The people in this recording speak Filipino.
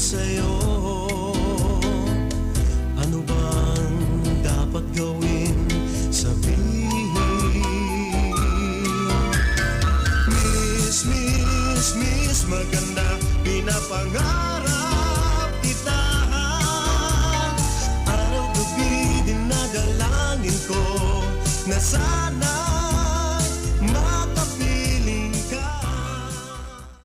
sa'yo. Ano bang dapat gawin? Sabihin. Miss maganda, pinapangarap kita. Araw-gabi dinadalangin ko na sana